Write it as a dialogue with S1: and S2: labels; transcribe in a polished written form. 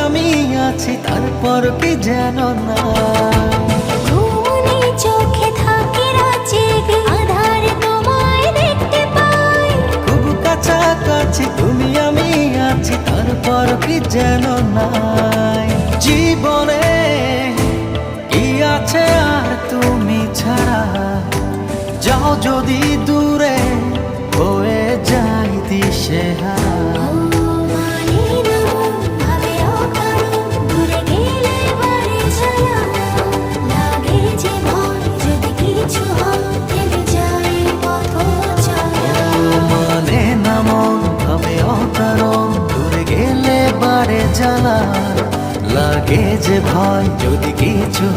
S1: আমি আছি তারপর কি যেন না।
S2: ঘুমনে চোখে থাকে রাত জেগে, আধার তোমায় দেখতে পাই।
S1: খুব কাছাকাছি তুমি আমি আছি তারপর কি যেন নাই। জীবনে কি আছে আর তুমি ছাড়া, যাও যদি দূরে হয়ে যাই দিশেহারা। মানে না মন ভাবে অকারণ, দূরে গেলে বারে জ্বালা লাগে যে ভয় যদি কিছু হয়।